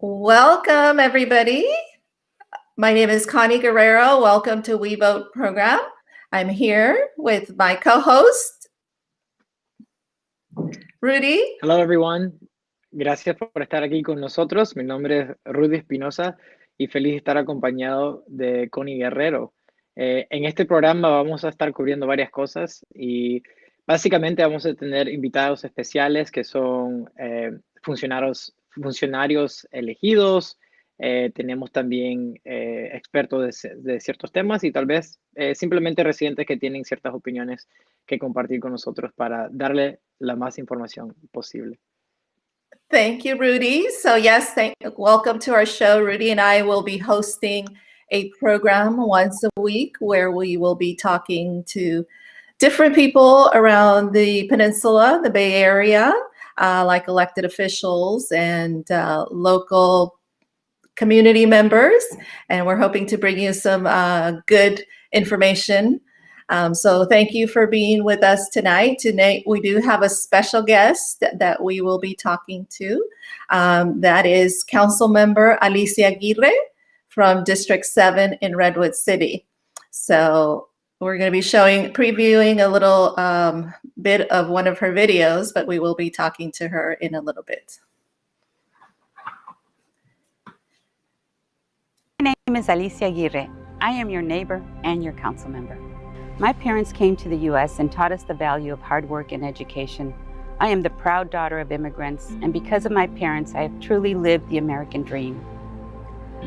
Welcome, everybody. My name is Connie Guerrero. Welcome to We Vote program. I'm here with my co-host, Rudy. Hello, everyone. Gracias por estar aquí con nosotros. Mi nombre es Rudy Espinosa y feliz de estar acompañado de Connie Guerrero. En este programa vamos a estar cubriendo varias cosas y básicamente vamos a tener invitados especiales que son funcionarios elegidos. Tenemos también expertos de ciertos temas y tal vez simplemente residentes que tienen ciertas opiniones que compartir con nosotros para darle la más información posible. Thank you, Rudy. So yes, welcome to our show. Rudy and I will be hosting a program once a week where we will be talking to different people around the peninsula, the Bay Area, like elected officials and local community members. And we're hoping to bring you some good information. So thank you for being with us tonight. Tonight, we do have a special guest that we will be talking to. That is Council Member Alicia Aguirre from District 7 in Redwood City. So we're going to be previewing a little bit of one of her videos, but we will be talking to her in a little bit. My name is Alicia Aguirre. I am your neighbor and your council member. My parents came to the U.S. and taught us the value of hard work and education. I am the proud daughter of immigrants, and because of my parents, I have truly lived the American dream.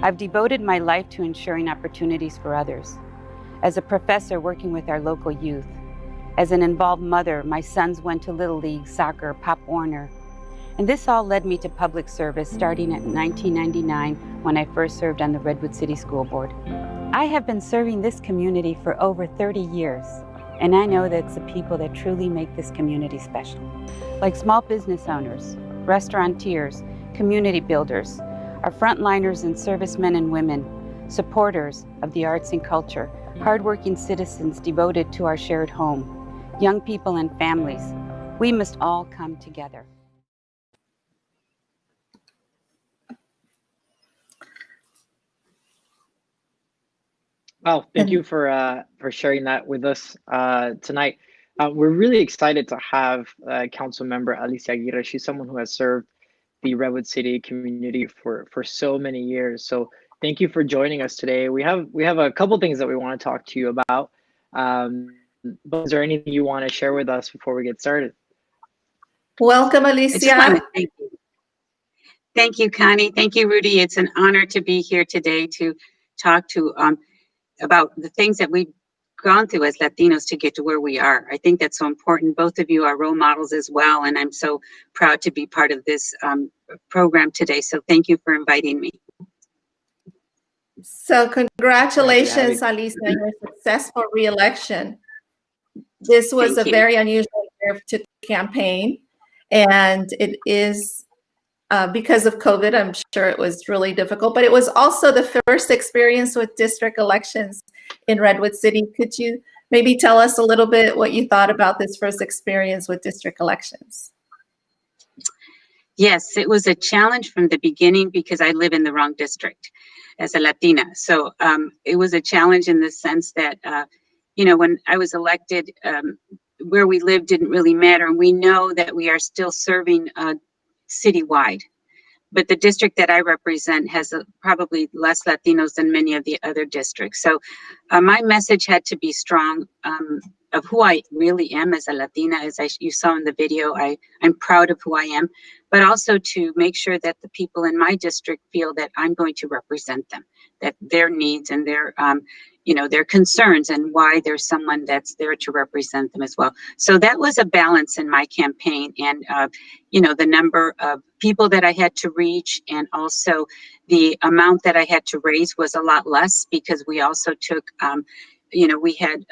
I've devoted my life to ensuring opportunities for others. As a professor working with our local youth, as an involved mother, my sons went to Little League, soccer, Pop Warner, and this all led me to public service starting in 1999 when I first served on the Redwood City School Board. I have been serving this community for over 30 years, and I know that it's the people that truly make this community special. Like small business owners, restaurateurs, community builders, our frontliners and servicemen and women, supporters of the arts and culture, hardworking citizens devoted to our shared home, young people and families, we must all come together. Wow, thank you for sharing that with us tonight. We're really excited to have Council Member Alicia Aguirre. She's someone who has served the Redwood City community for so many years. So thank you for joining us today. We have a couple things that we want to talk to you about. But is there anything you want to share with us before we get started? Welcome, Alicia. Thank you, Connie. Thank you, Rudy. It's an honor to be here today to talk to about the things that we've gone through as Latinos to get to where we are. I think that's so important. Both of you are role models as well, and I'm so proud to be part of this program today. So thank you for inviting me. So congratulations, Alicia, on your successful re-election. This was a very unusual year to campaign, and it is because of COVID, I'm sure it was really difficult, but it was also the first experience with district elections in Redwood City. Could you maybe tell us a little bit what you thought about this first experience with district elections? Yes, it was a challenge from the beginning because I live in the wrong district as a Latina. So it was a challenge in the sense that, you know, when I was elected, where we live didn't really matter. And we know that we are still serving citywide. But the district that I represent has probably less Latinos than many of the other districts. So my message had to be strong of who I really am as a Latina. As you saw in the video, I'm proud of who I am, but also to make sure that the people in my district feel that I'm going to represent them, that their needs and their their concerns and why there's someone that's there to represent them as well. So that was a balance in my campaign, and the number of people that I had to reach, and also the amount that I had to raise was a lot less, because we also took, we had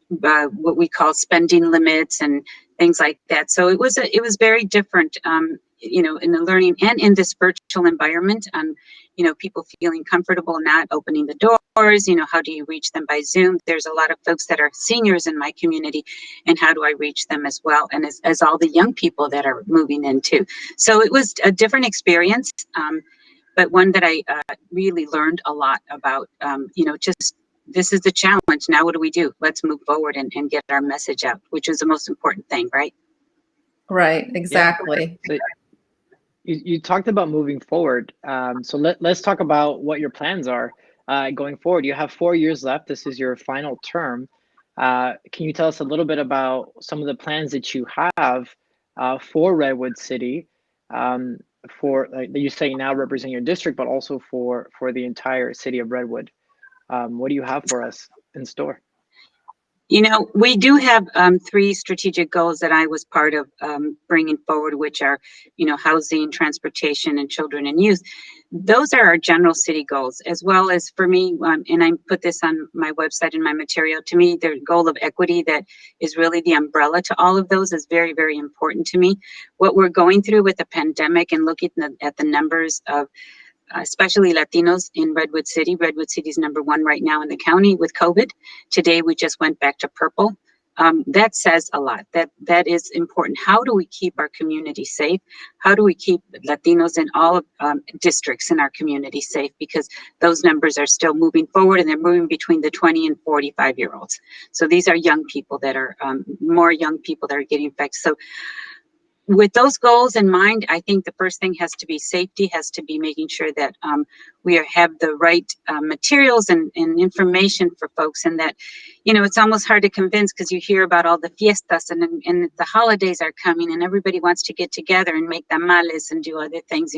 what we call spending limits and things like that. So it was very different, in the learning and in this virtual environment. People feeling comfortable not opening the doors. How do you reach them by Zoom? There's a lot of folks that are seniors in my community, and how do I reach them as well? And as all the young people that are moving in too. So it was a different experience, but one that I really learned a lot about. Just this is the challenge. Now what do we do? Let's move forward and get our message out, which is the most important thing, right? Right, exactly. Yeah. So you talked about moving forward. So let's talk about what your plans are going forward. You have 4 years left. This is your final term. Can you tell us a little bit about some of the plans that you have for Redwood City, for like you say now represent your district, but also for the entire city of Redwood? What do you have for us in store? We do have 3 strategic goals that I was part of bringing forward, which are, housing, transportation, and children and youth. Those are our general city goals, as well as for me, and I put this on my website in my material, to me, the goal of equity that is really the umbrella to all of those is very, very important to me. What we're going through with the pandemic and looking at the numbers of especially Latinos in Redwood City. Redwood City is #1 right now in the county with COVID. Today, we just went back to purple. That says a lot. That is important. How do we keep our community safe? How do we keep Latinos in all districts in our community safe? Because those numbers are still moving forward, and they're moving between the 20 and 45-year-olds. So these are young people that are, more young people that are getting infected. So with those goals in mind, I think the first thing has to be safety, has to be making sure that we have the right materials and information for folks, and that, it's almost hard to convince because you hear about all the fiestas and the holidays are coming and everybody wants to get together and make tamales and do other things,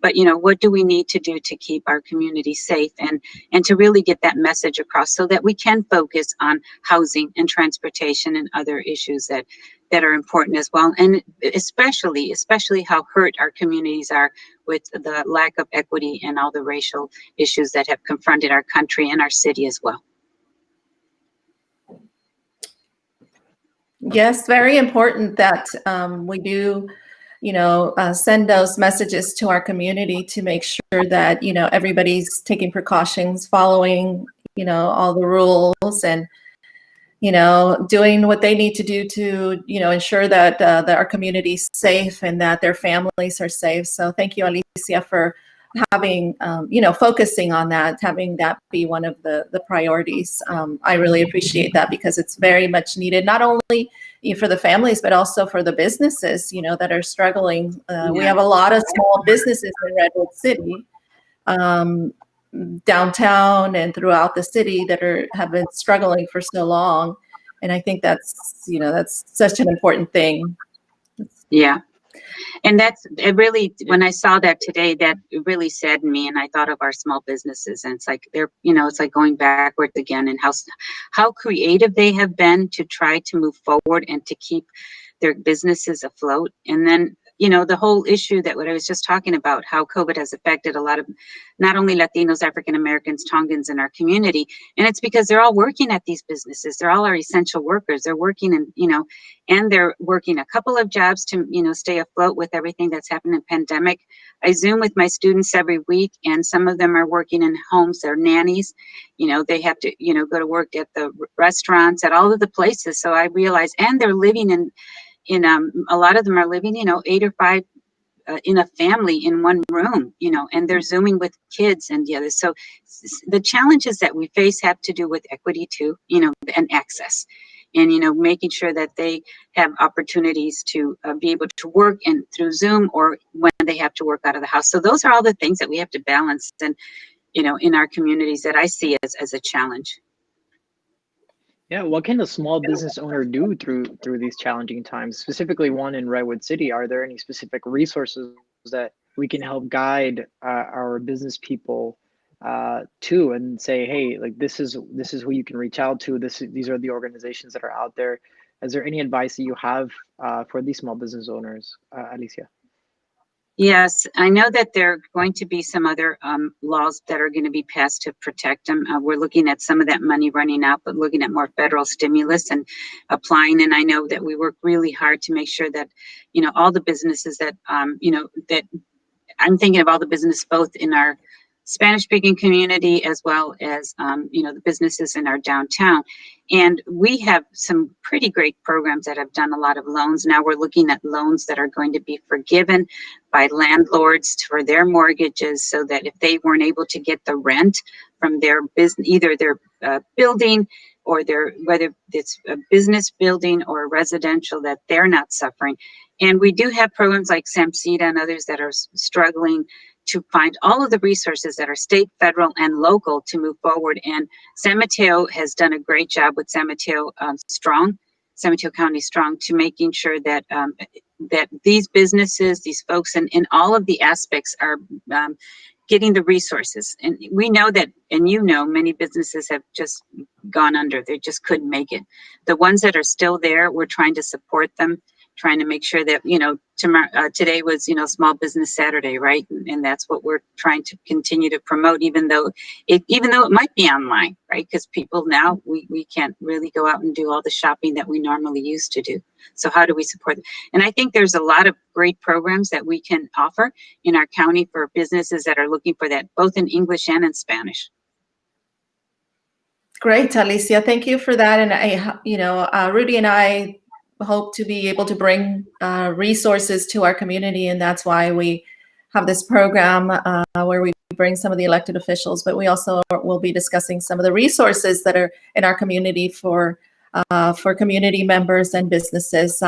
but what do we need to do to keep our community safe and to really get that message across so that we can focus on housing and transportation and other issues that are important as well, and especially how hurt our communities are with the lack of equity and all the racial issues that have confronted our country and our city as well. Yes, very important that we do, send those messages to our community to make sure that, everybody's taking precautions, following, all the rules, and doing what they need to do to, ensure that, that our community is safe and that their families are safe. So thank you, Alicia, for having, focusing on that, having that be one of the priorities. I really appreciate that because it's very much needed, not only for the families, but also for the businesses, that are struggling. We have a lot of small businesses in Redwood City, downtown and throughout the city that have been struggling for so long, and I think that's such an important thing. Yeah, and it really, when I saw that today, that it really saddened me, and I thought of our small businesses, and it's like they're it's like going backwards again, and how creative they have been to try to move forward and to keep their businesses afloat. And then the whole issue that what I was just talking about, how COVID has affected a lot of not only Latinos, African Americans, Tongans in our community. And it's because they're all working at these businesses. They're all our essential workers. They're working and they're working a couple of jobs to, stay afloat with everything that's happened in pandemic. I Zoom with my students every week, and some of them are working in homes. They're nannies. They have to, go to work at the restaurants, at all of the places. So I realize, and they're living in a lot of them are living, 8 or 5 in a family in one room, and they're Zooming with kids and the others. So the challenges that we face have to do with equity too, and access. and, you know, making sure that they have opportunities to be able to work and through Zoom or when they have to work out of the house. So those are all the things that we have to balance and, you know, in our communities that I see as a challenge. Yeah, what can a small business owner do through these challenging times? Specifically, one in Redwood City. Are there any specific resources that we can help guide our business people to, and say, hey, like this is who you can reach out to. These are the organizations that are out there. Is there any advice that you have for these small business owners, Alicia? Yes, I know that there are going to be some other laws that are going to be passed to protect them. We're looking at some of that money running out, but looking at more federal stimulus and applying. And I know that we work really hard to make sure that, you know, all the businesses that, you know, that I'm thinking of all the business both in our Spanish speaking community as well as, you know, the businesses in our downtown. And we have some pretty great programs that have done a lot of loans. Now we're looking at loans that are going to be forgiven by landlords for their mortgages, so that if they weren't able to get the rent from their business, either their building or their, whether it's a business building or residential, that they're not suffering. And we do have programs like SAMCIDA and others that are struggling to find all of the resources that are state, federal, and local to move forward. And San Mateo has done a great job with San Mateo San Mateo County Strong, to making sure that that these businesses, these folks, and in all of the aspects are getting the resources. And we know that, and you know, many businesses have just gone under. They just couldn't make it. The ones that are still there, we're trying to support them, trying to make sure that, you know, tomorrow, today was, you know, Small Business Saturday, right? And that's what we're trying to continue to promote, even though it might be online, right? Because people now, we can't really go out and do all the shopping that we normally used to do. So how do we support them? And I think there's a lot of great programs that we can offer in our county for businesses that are looking for that, both in English and in Spanish. Great, Alicia. Thank you for that. And Rudy and I hope to be able to bring resources to our community, and that's why we have this program where we bring some of the elected officials, but we also will be discussing some of the resources that are in our community for community members and businesses.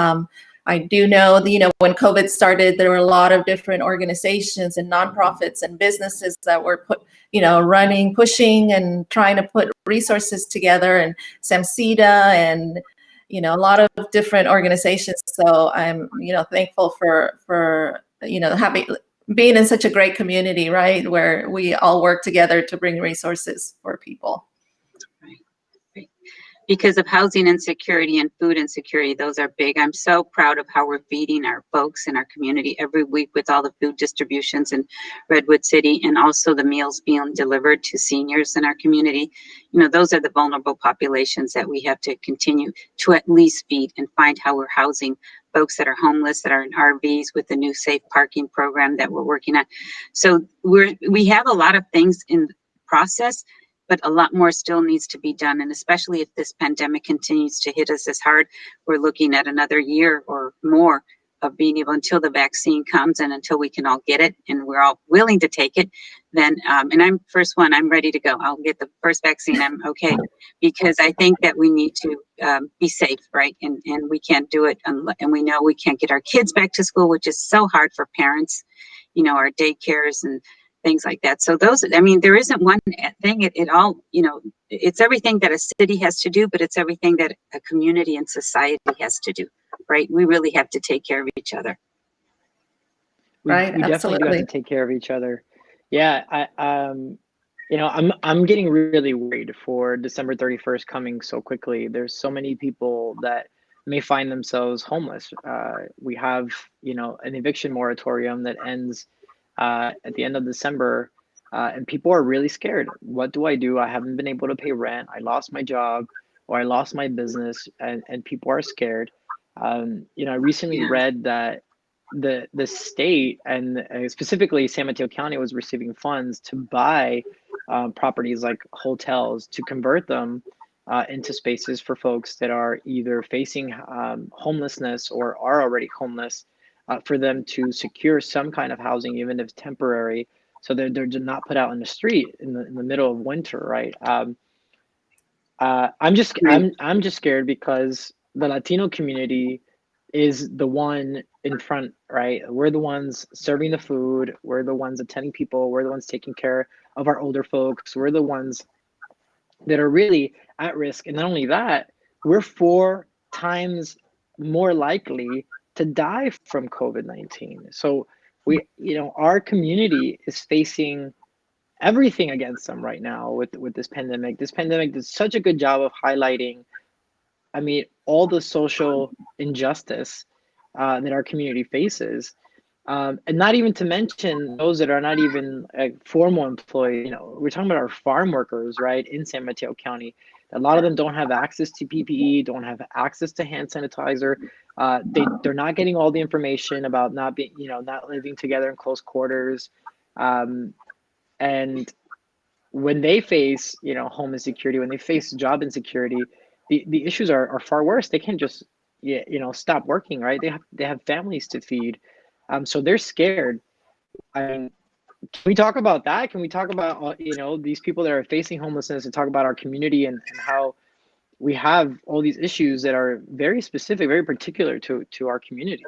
I do know that, when COVID started, there were a lot of different organizations and nonprofits and businesses that were pushing and trying to put resources together, and SAMCIDA and a lot of different organizations. So I'm, thankful for being in such a great community, right, where we all work together to bring resources for people. Right. Because of housing insecurity and food insecurity, those are big. I'm so proud of how we're feeding our folks in our community every week with all the food distributions in Redwood City, and also the meals being delivered to seniors in our community. Those are the vulnerable populations that we have to continue to at least feed, and find how we're housing folks that are homeless, that are in RVs, with the new safe parking program that we're working on. So we have a lot of things in process, but a lot more still needs to be done. And especially if this pandemic continues to hit us as hard, we're looking at another year or more of being able, until the vaccine comes and until we can all get it and we're all willing to take it, then, and I'm first one, I'm ready to go. I'll get the first vaccine, I'm okay. Because I think that we need to be safe, right? And we can't do it, and we know we can't get our kids back to school, which is so hard for parents, our daycares and things like that. So there isn't one thing, it all, it's everything that a city has to do, but it's everything that a community and society has to do, right? We really have to take care of each other. Right, we definitely do have to take care of each other. Yeah, I'm getting really worried for December 31st coming so quickly. There's so many people that may find themselves homeless. We have, an eviction moratorium that ends at the end of December, and people are really scared. What do? I haven't been able to pay rent. I lost my job, or I lost my business, and people are scared. I recently read that the state, and specifically San Mateo County, was receiving funds to buy properties like hotels, to convert them into spaces for folks that are either facing homelessness or are already homeless, for them to secure some kind of housing, even if temporary, so they're not put out in the street in the middle of winter, right? I'm just scared because the Latino community is the one in front, right? We're the ones serving the food. We're the ones attending people. We're the ones taking care of our older folks. We're the ones that are really at risk. And not only that, we're 4 times more likely to die from COVID-19. So our community is facing everything against them right now with this pandemic. This pandemic did such a good job of highlighting, I mean, all the social injustice that our community faces. And not even to mention those that are not even formal employees. We're talking about our farm workers, right, in San Mateo County. A lot of them don't have access to PPE, don't have access to hand sanitizer. They're not getting all the information about not living together in close quarters. And when they face, home insecurity, when they face job insecurity, the issues are far worse. They can't just, stop working, right? They have families to feed. So they're scared. I mean, can we talk about that? Can we talk about, these people that are facing homelessness and talk about our community and how we have all these issues that are very specific, very particular to our community?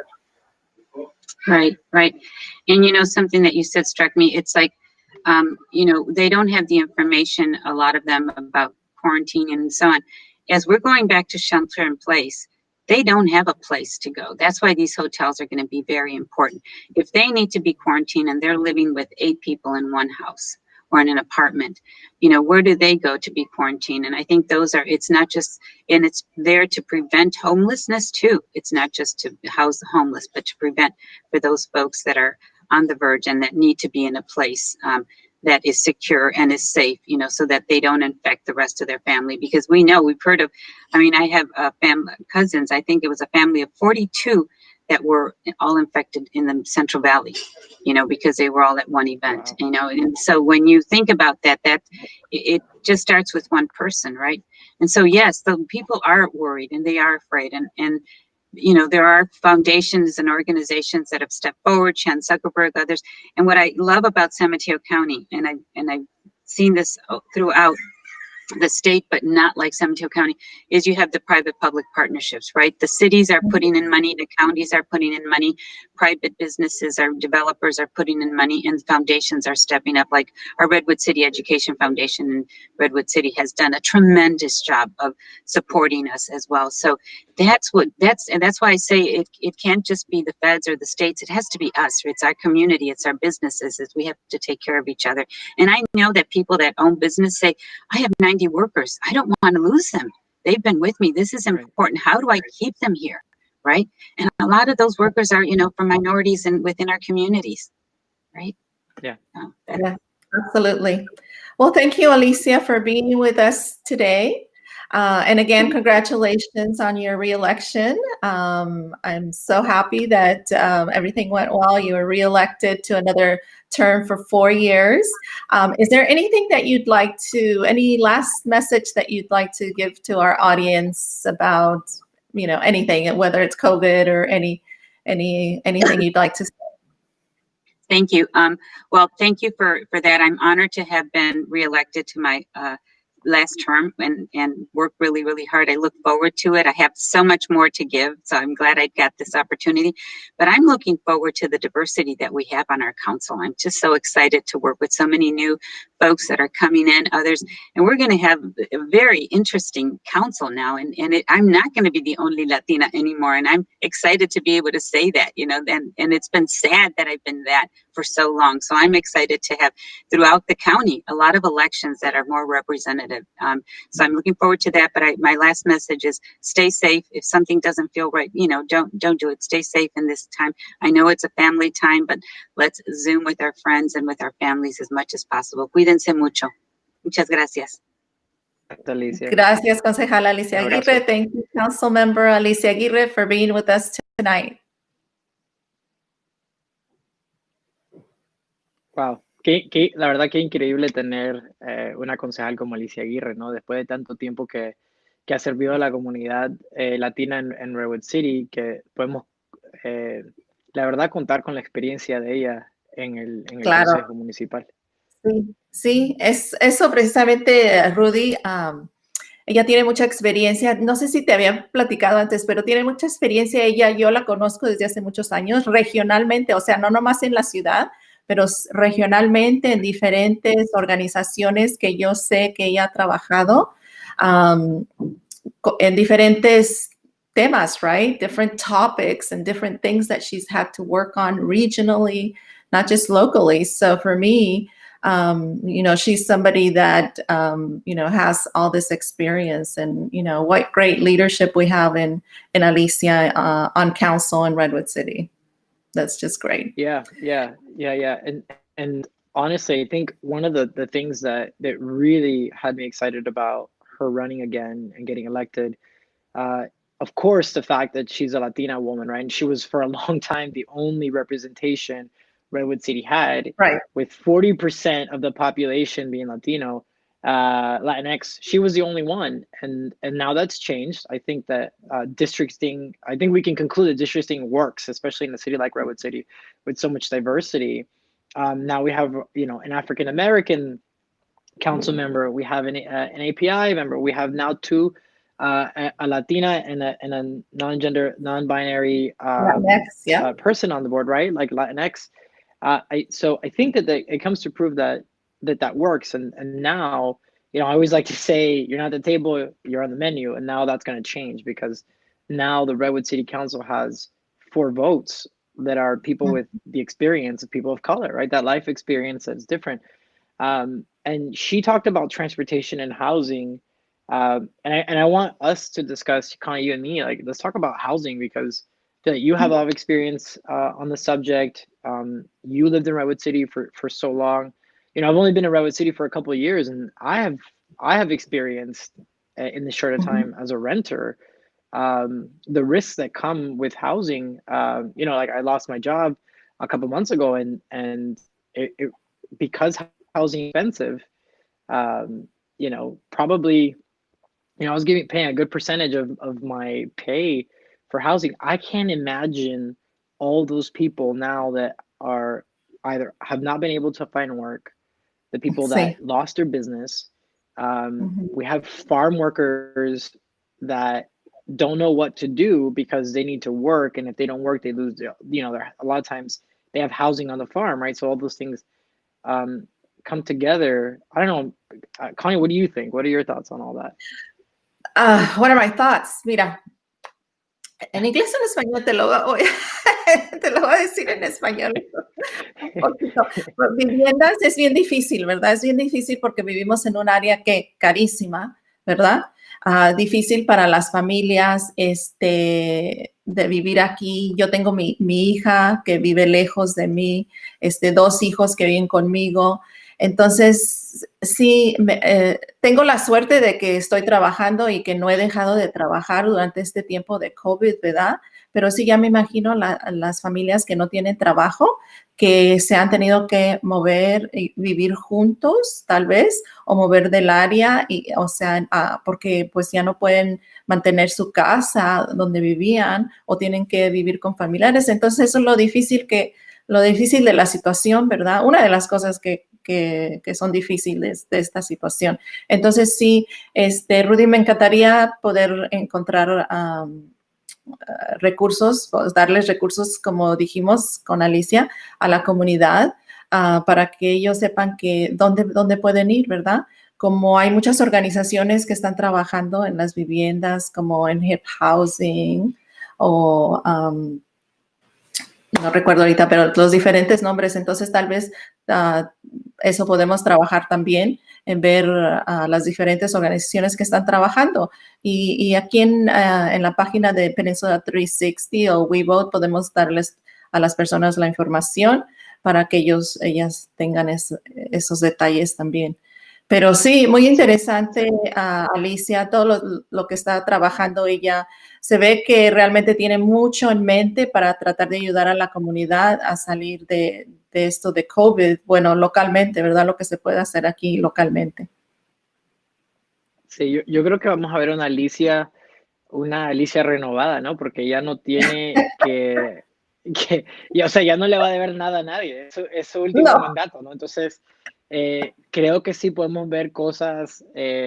Right. And something that you said struck me. It's like, they don't have the information, a lot of them, about quarantine and so on. As we're going back to shelter in place, they don't have a place to go. That's why these hotels are going to be very important. If they need to be quarantined and they're living with 8 people in one house or in an apartment, where do they go to be quarantined? And I think it's not just, and it's there to prevent homelessness too. It's not just to house the homeless, but to prevent for those folks that are on the verge and that need to be in a place that is secure and is safe, so that they don't infect the rest of their family. Because we've heard of, I have cousins, I think it was a family of 42 that were all infected in the Central Valley, because they were all at one event, Wow. And so when you think about that it just starts with one person, right? And so, yes, the people are worried and they are afraid. And there are foundations and organizations that have stepped forward, Chan Zuckerberg, others. And what I love about San Mateo County, and I've seen this throughout the state, but not like San Mateo County, is you have the private-public partnerships, right? The cities are putting in money, the counties are putting in money, private businesses, our developers are putting in money, and foundations are stepping up. Like our Redwood City Education Foundation in Redwood City has done a tremendous job of supporting us as well. So that's why I say it can't just be the feds or the states. It has to be us. It's our community. It's our businesses. We have to take care of each other. And I know that people that own business say, I have 90 workers. I don't want to lose them. They've been with me. This is important. How do I keep them here? Right. And a lot of those workers are, from minorities and within our communities. Right. Yeah. Yeah, absolutely. Well, thank you, Alicia, for being with us today. And again, congratulations on your reelection. I'm so happy that everything went well. You were reelected to another term for 4 years. Is there anything that any last message that you'd like to give to our audience about, anything, whether it's COVID or anything you'd like to say? Thank you. Well, thank you for that. I'm honored to have been reelected to my last term and work really, really hard. I look forward to it. I have so much more to give, so I'm glad I got this opportunity. But I'm looking forward to the diversity that we have on our council. I'm just so excited to work with so many new folks that are coming in, others, and we're going to have a very interesting council now. And I'm not going to be the only Latina anymore, and I'm excited to be able to say that, and it's been sad that I've been that for so long. So I'm excited to have throughout the county a lot of elections that are more representative. So I'm looking forward to that. But my last message is stay safe. If something doesn't feel right, don't do it. Stay safe in this time. I know it's a family time, but let's Zoom with our friends and with our families as much as possible. Cuídense mucho. Muchas gracias. Alicia. Gracias, Concejala Alicia Aguirre. Thank you, Council Member Alicia Aguirre, for being with us tonight. Wow. La verdad que increíble tener una concejal como Alicia Aguirre, ¿no? Después de tanto tiempo que ha servido a la comunidad latina en Redwood City, que podemos, la verdad, contar con la experiencia de ella en el Consejo Municipal. Sí, es eso precisamente, Rudy. ella tiene mucha experiencia. No sé si te había platicado antes, pero tiene mucha experiencia. Ella, yo la conozco desde hace muchos años, regionalmente, o sea, no nomás en la ciudad, pero regionalmente en diferentes organizaciones que yo sé que ella ha trabajado um, en diferentes temas, right? Different topics and different things that she's had to work on regionally, not just locally. So for me, you know, she's somebody that, you know, has all this experience, and, you know, what great leadership we have in Alicia on council in Redwood City. That's just great. Yeah. And honestly, I think one of the things that really had me excited about her running again and getting elected, of course, the fact that she's a Latina woman, right? And she was for a long time the only representation Redwood City had, Right. with 40% of the population being Latino, Latinx. She was the only one, and now that's changed. I think that districting. I think we can conclude that districting works, especially in a city like Redwood City, with so much diversity. Now we have, you know, an African American council member. We have an API member. We have now two. A Latina and a non-binary Latinx, person on the board, right? Like Latinx. So I think that it comes to prove that works. And now, you know, I always like to say, you're not at the table, you're on the menu. And now that's going to change, because now the Redwood City Council has 4 votes that are people with the experience of people of color, right? That life experience that's different. And she talked about transportation and housing. And I want us to discuss, kind of you and me, like, let's talk about housing, because you have a lot of experience on the subject. You lived in Redwood City for so long. You know, I've only been in Redwood City for a couple of years, and I have experienced in this short of time as a renter the risks that come with housing. You know, like, I lost my job a couple months ago, and it because housing is expensive. You know, probably, you know, I was paying a good percentage of my pay for housing. I can't imagine all those people now that are either have not been able to find work, the people that lost their business. We have farm workers that don't know what to do because they need to work, and if they don't work, they lose their, you know, a lot of times they have housing on the farm, right? So all those things come together. I don't know, Connie, what do you think? What are your thoughts on all that? What are my thoughts? Mira, en inglés o en español te lo voy a decir en español. Viviendas es bien difícil, ¿verdad? Es bien difícil porque vivimos en un área que carísima, ¿verdad? Difícil para las familias de vivir aquí. Yo tengo mi hija que vive lejos de mí, 2 hijos que viven conmigo. Entonces, sí, tengo la suerte de que estoy trabajando y que no he dejado de trabajar durante este tiempo de COVID, ¿verdad? Pero sí, ya me imagino las familias que no tienen trabajo, que se han tenido que mover y vivir juntos, tal vez, o mover del área, o sea, porque pues ya no pueden mantener su casa donde vivían, o tienen que vivir con familiares. Entonces, eso es lo difícil de la situación, ¿verdad? Una de las cosas que son difíciles de esta situación. Entonces, sí, Rudy, me encantaría poder encontrar recursos, pues, darles recursos, como dijimos con Alicia, a la comunidad, para que ellos sepan que dónde pueden ir, ¿verdad? Como hay muchas organizaciones que están trabajando en las viviendas, como en Hip Housing, o no recuerdo ahorita, pero los diferentes nombres. Entonces, tal vez eso podemos trabajar también, en ver las diferentes organizaciones que están trabajando. Y aquí en la página de Peninsula 360 o WeVote podemos darles a las personas la información para que ellas tengan esos detalles también. Pero sí, muy interesante, Alicia, todo lo que está trabajando ella. Se ve que realmente tiene mucho en mente para tratar de ayudar a la comunidad a salir de esto de COVID, bueno, localmente, ¿verdad? Lo que se puede hacer aquí localmente. Sí, yo creo que vamos a ver una Alicia renovada, ¿no? Porque ya no tiene que o sea, ya no le va a deber nada a nadie, es su último No. mandato, ¿no? Entonces, creo que sí podemos ver cosas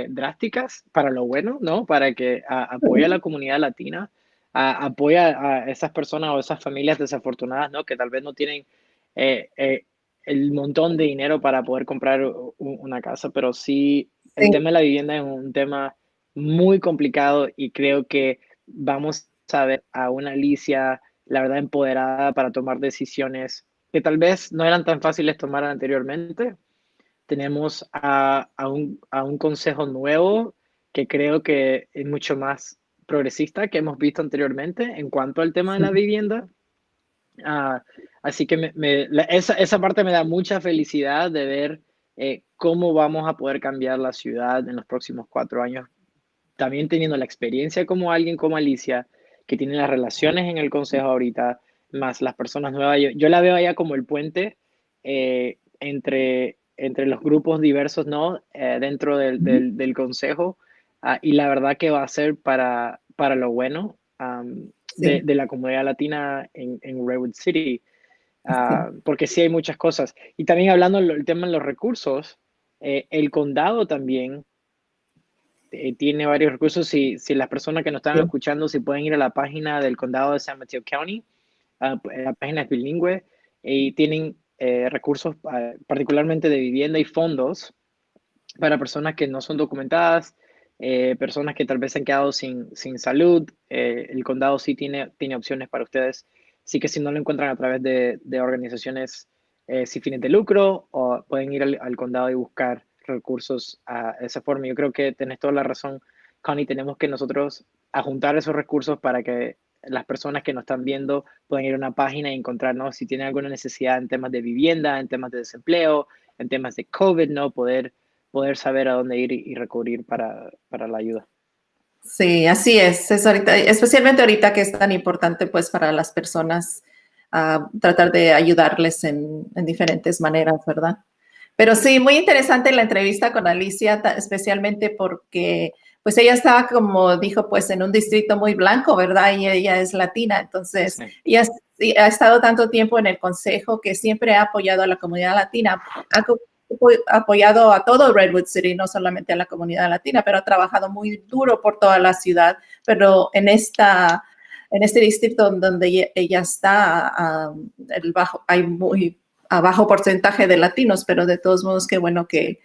drásticas para lo bueno, ¿no? Para que apoye a la comunidad latina, apoya a esas personas o esas familias desafortunadas, ¿no? Que tal vez no tienen el montón de dinero para poder comprar una casa, pero sí, el Sí, tema de la vivienda es un tema muy complicado y creo que vamos a ver a una Alicia, la verdad, empoderada para tomar decisiones que tal vez no eran tan fáciles tomar anteriormente. Tenemos a un consejo nuevo que creo que es mucho más progresista que hemos visto anteriormente en cuanto al tema de la sí, vivienda. Ah, así que esa parte me da mucha felicidad de ver cómo vamos a poder cambiar la ciudad en los próximos 4 años, también teniendo la experiencia como alguien como Alicia, que tiene las relaciones en el consejo ahorita, más las personas nuevas. Yo la veo allá como el puente entre los grupos diversos, ¿no? Dentro del consejo. Y la verdad que va a ser para lo bueno sí, de la comunidad latina en Redwood City. sí, Porque sí hay muchas cosas. Y también hablando del tema de los recursos, el condado también tiene varios recursos. Si las personas que nos están sí. escuchando, si pueden ir a la página del condado de San Mateo County, la página es bilingüe y tienen recursos particularmente de vivienda y fondos para personas que no son documentadas, personas que tal vez se han quedado sin salud. El condado sí tiene opciones para ustedes. Así que si no lo encuentran a través de organizaciones sin fines de lucro, o pueden ir al condado y buscar recursos a esa forma. Yo creo que tenés toda la razón, Connie. Tenemos que nosotros juntar esos recursos para que las personas que nos están viendo puedan ir a una página y encontrarnos si tienen alguna necesidad en temas de vivienda, en temas de desempleo, en temas de COVID, ¿no? Poder saber a dónde ir y recurrir para la ayuda. Sí, así es ahorita, especialmente ahorita que es tan importante pues para las personas tratar de ayudarles en diferentes maneras, ¿verdad? Pero sí, muy interesante la entrevista con Alicia, especialmente porque pues ella estaba, como dijo, pues en un distrito muy blanco, ¿verdad? Y ella es latina, entonces Sí, ella ha estado tanto tiempo en el consejo que siempre ha apoyado a la comunidad latina, ha apoyado a todo Redwood City, no solamente a la comunidad latina, pero ha trabajado muy duro por toda la ciudad, pero en este distrito donde ella está, hay muy a bajo porcentaje de latinos, pero de todos modos, qué bueno que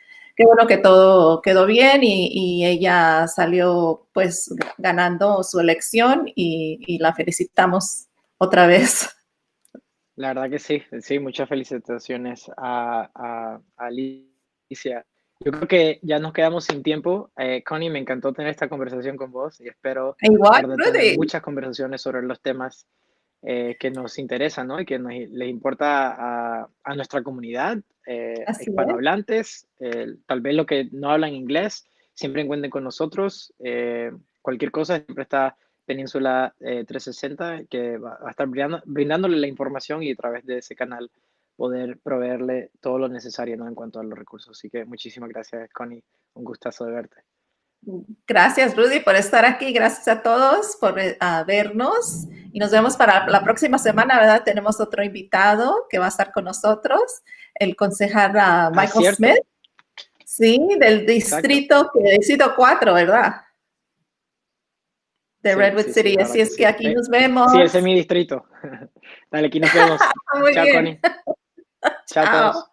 todo quedó bien y ella salió pues ganando su elección y la felicitamos otra vez. la verdad que sí, sí, muchas felicitaciones a Alicia. Yo creo que ya nos quedamos sin tiempo. Connie, me encantó tener esta conversación con vos y espero, la Igual, verdad, tener Rudy. muchas conversaciones sobre los temas que nos interesan, ¿no? Y que les importa a nuestra comunidad, Así es. hispanohablantes, tal vez lo que no hablan inglés, siempre encuentren con nosotros. Cualquier cosa, siempre está Península 360, que va a estar brindándole la información y a través de ese canal poder proveerle todo lo necesario, ¿no? En cuanto a los recursos. Así que muchísimas gracias, Connie. Un gustazo de verte. Gracias, Rudy, por estar aquí. Gracias a todos por vernos. Y nos vemos para la próxima semana, ¿verdad? Tenemos otro invitado que va a estar con nosotros, el concejal Ah, Michael Smith, cierto. sí, del Exacto. distrito 4, ¿verdad? De Sí, Redwood sí, sí, City. la Así verdad que es que sí. aquí nos vemos. Sí, ese es mi distrito. Dale, aquí nos vemos. Muy Chao, bien. Connie. Chao a Chao. todos.